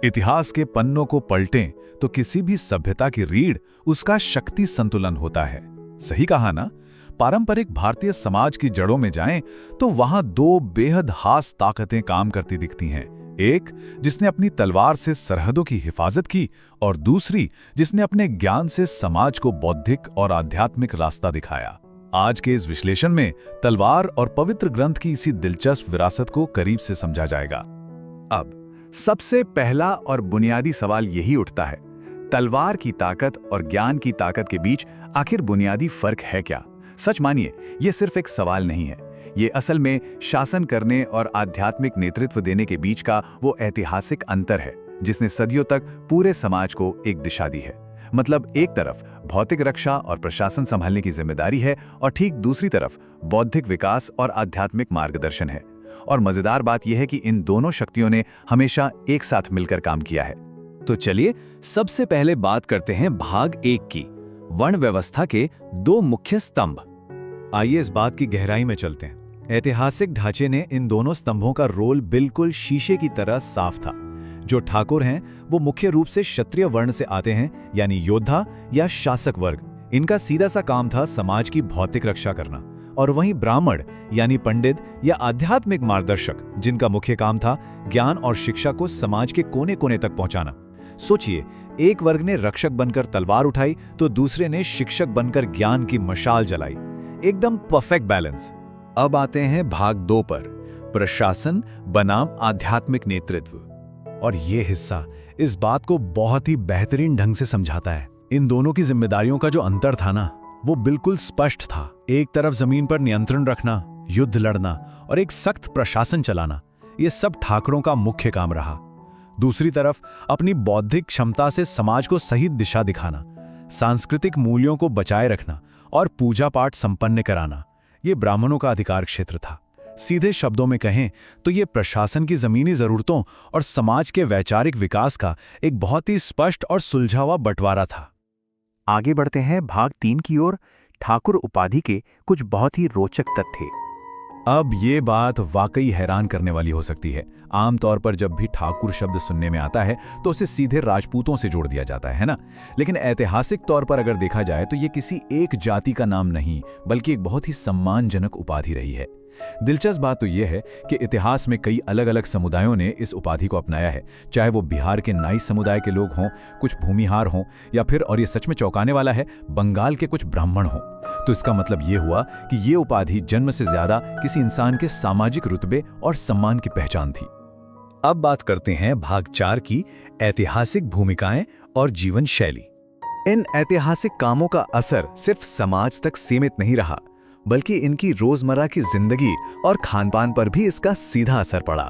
इतिहास के पन्नों को पलटें तो किसी भी सभ्यता की रीढ़ उसका शक्ति संतुलन होता है। सही कहा ना? पारंपरिक भारतीय समाज की जड़ों में जाएं तो वहां दो बेहद खास ताकतें काम करती दिखती हैं। एक जिसने अपनी तलवार से सरहदों की हिफाजत की और दूसरी जिसने अपने ज्ञान से समाज को बौद्धिक और आध्यात्मिक रास्ता दिखाया। आज के इस विश्लेषण में तलवार और पवित्र ग्रंथ की इसी दिलचस्प विरासत को करीब से समझा जाएगा। अब सबसे पहला और बुनियादी सवाल यही उठता है, तलवार की ताकत और ज्ञान की ताकत के बीच आखिर बुनियादी फर्क है क्या? सच मानिए, यह सिर्फ एक सवाल नहीं है, ये असल में शासन करने और आध्यात्मिक नेतृत्व देने के बीच का वो ऐतिहासिक अंतर है जिसने सदियों तक पूरे समाज को एक दिशा दी है। मतलब एक तरफ भौतिक रक्षा और प्रशासन संभालने की जिम्मेदारी है और ठीक दूसरी तरफ बौद्धिक विकास और आध्यात्मिक मार्गदर्शन है। और मजेदार बात यह है कि इन दोनों शक्तियों ने हमेशा एक साथ मिलकर काम किया है। तो चलिए सबसे पहले बात करते हैं भाग 1 की, वर्ण व्यवस्था के दो मुख्य स्तंभ। आइए इस बात की गहराई में चलते हैं। ऐतिहासिक ढांचे ने इन दोनों स्तंभों का रोल बिल्कुल शीशे की तरह साफ था। जो ठाकुर हैं वो मुख्य रूप से क्षत्रिय वर्ण से आते हैं, यानी योद्धा या शासक वर्ग। इनका सीधा सा काम था समाज की भौतिक रक्षा करना। और वहीं ब्राह्मण यानी पंडित या आध्यात्मिक मार्गदर्शक, जिनका मुख्य काम था ज्ञान और शिक्षा को समाज के कोने कोने तक पहुंचाना। सोचिए, एक वर्ग ने रक्षक बनकर तलवार उठाई तो दूसरे ने शिक्षक बनकर ज्ञान की मशाल जलाई। एकदम परफेक्ट बैलेंस। अब आते हैं भाग 2 पर, प्रशासन बनाम आध्यात्मिक नेतृत्व। और ये हिस्सा इस बात को बहुत ही बेहतरीन ढंग से समझाता है। इन दोनों की जिम्मेदारियों का जो अंतर था ना, वो बिल्कुल स्पष्ट था। एक तरफ जमीन पर नियंत्रण रखना, युद्ध लड़ना और एक सख्त प्रशासन चलाना, ये सब ठाकुरों का मुख्य काम रहा। दूसरी तरफ अपनी बौद्धिक क्षमता से समाज को सही दिशा दिखाना, सांस्कृतिक मूल्यों को बचाए रखना और पूजा पाठ संपन्न कराना, ये ब्राह्मणों का अधिकार क्षेत्र था। सीधे शब्दों में कहें तो ये प्रशासन की जमीनी जरूरतों और समाज के वैचारिक विकास का एक बहुत ही स्पष्ट और सुलझा हुआ बंटवारा था। आगे बढ़ते हैं भाग 3 की ओर, ठाकुर उपाधि के कुछ बहुत ही रोचक तथ्य। अब ये बात वाकई हैरान करने वाली हो सकती है। आमतौर पर जब भी ठाकुर शब्द सुनने में आता है तो उसे सीधे राजपूतों से जोड़ दिया जाता है ना? लेकिन ऐतिहासिक तौर पर अगर देखा जाए तो ये किसी एक जाति का नाम नहीं, बल्कि एक बहुत ही सम्मानजनक उपाधि रही है। दिलचस्प बात तो यह है कि इतिहास में कई अलग अलग समुदायों ने इस उपाधि को अपनाया है, चाहे वो बिहार के नाई समुदाय के लोग हों, कुछ भूमिहार हों, या फिर, और ये सच में चौंकाने वाला है, बंगाल के कुछ ब्राह्मण हों। तो इसका मतलब ये हुआ कि ये उपाधि जन्म से ज्यादा किसी इंसान के सामाजिक रुतबे और सम्मान की पहचान थी। अब बात करते हैं भाग 4 की, ऐतिहासिक भूमिकाएं और जीवन शैली। इन ऐतिहासिक कामों का असर सिर्फ समाज तक सीमित नहीं रहा, बल्कि इनकी रोजमर्रा की जिंदगी और खानपान पर भी इसका सीधा असर पड़ा।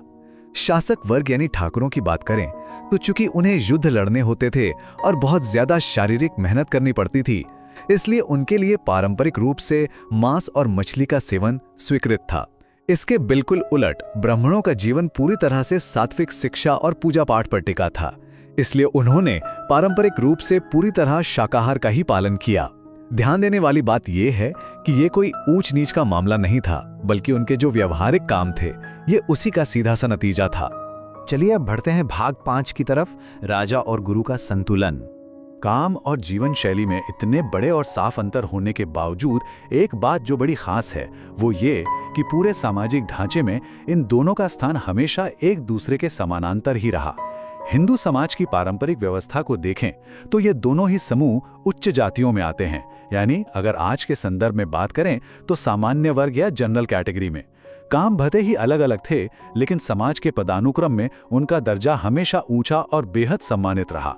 शासक वर्ग यानी ठाकुरों की बात करें तो चूंकि उन्हें युद्ध लड़ने होते थे और बहुत ज्यादा शारीरिक मेहनत करनी पड़ती थी, इसलिए उनके लिए पारंपरिक रूप से मांस और मछली का सेवन स्वीकृत था। इसके बिल्कुल उलट ब्राह्मणों का जीवन पूरी तरह से सात्विक शिक्षा और पूजा पाठ पर टिका था। इसलिए उन्होंने पारंपरिक रूप से पूरी तरह शाकाहार का ही पालन किया। ध्यान देने वाली बात यह है कि ये कोई ऊंच नीच का मामला नहीं था, बल्कि उनके जो व्यवहारिक काम थे ये उसी का सीधा सा नतीजा था। चलिए अब बढ़ते हैं भाग 5 की तरफ, राजा और गुरु का संतुलन। काम और जीवन शैली में इतने बड़े और साफ अंतर होने के बावजूद एक बात जो बड़ी खास है वो ये कि पूरे सामाजिक ढांचे में इन दोनों का स्थान हमेशा एक दूसरे के समानांतर ही रहा। हिंदू समाज की पारंपरिक व्यवस्था को देखें तो ये दोनों ही समूह उच्च जातियों में आते हैं, यानी अगर आज के संदर्भ में बात करें तो सामान्य वर्ग या जनरल कैटेगरी में। काम भले ही अलग अलग थे, लेकिन समाज के पदानुक्रम में उनका दर्जा हमेशा ऊंचा और बेहद सम्मानित रहा।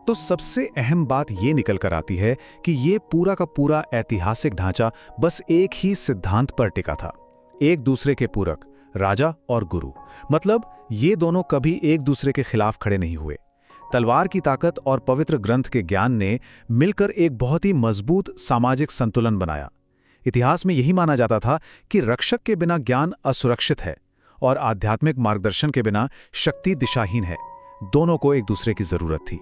तो सबसे अहम बात ये निकल कर आती है कि ये पूरा का पूरा ऐतिहासिक ढांचा बस एक ही सिद्धांत पर टिका था, एक दूसरे के पूरक, राजा और गुरु। मतलब ये दोनों कभी एक दूसरे के खिलाफ खड़े नहीं हुए। तलवार की ताकत और पवित्र ग्रंथ के ज्ञान ने मिलकर एक बहुत ही मजबूत सामाजिक संतुलन बनाया। इतिहास में यही माना जाता था कि रक्षक के बिना ज्ञान असुरक्षित है और आध्यात्मिक मार्गदर्शन के बिना शक्ति दिशाहीन है। दोनों को एक दूसरे की जरूरत थी।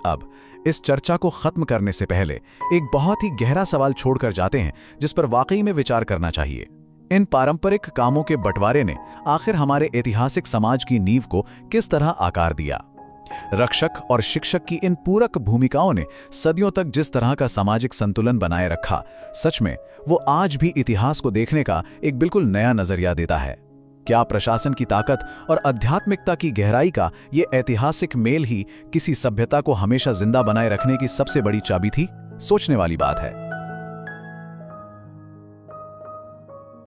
अब इस चर्चा को खत्म करने से पहले एक बहुत ही गहरा सवाल छोड़कर जाते हैं जिस पर वाकई में विचार करना चाहिए। इन पारंपरिक कामों के बंटवारे ने आखिर हमारे ऐतिहासिक समाज की नींव को किस तरह आकार दिया? रक्षक और शिक्षक की इन पूरक भूमिकाओं ने सदियों तक जिस तरह का सामाजिक संतुलन बनाए रखा, सच में वो आज भी इतिहास को देखने का एक बिल्कुल नया नजरिया देता है। क्या प्रशासन की ताकत और आध्यात्मिकता की गहराई का ये ऐतिहासिक मेल ही किसी सभ्यता को हमेशा जिंदा बनाए रखने की सबसे बड़ी चाबी थी? सोचने वाली बात है।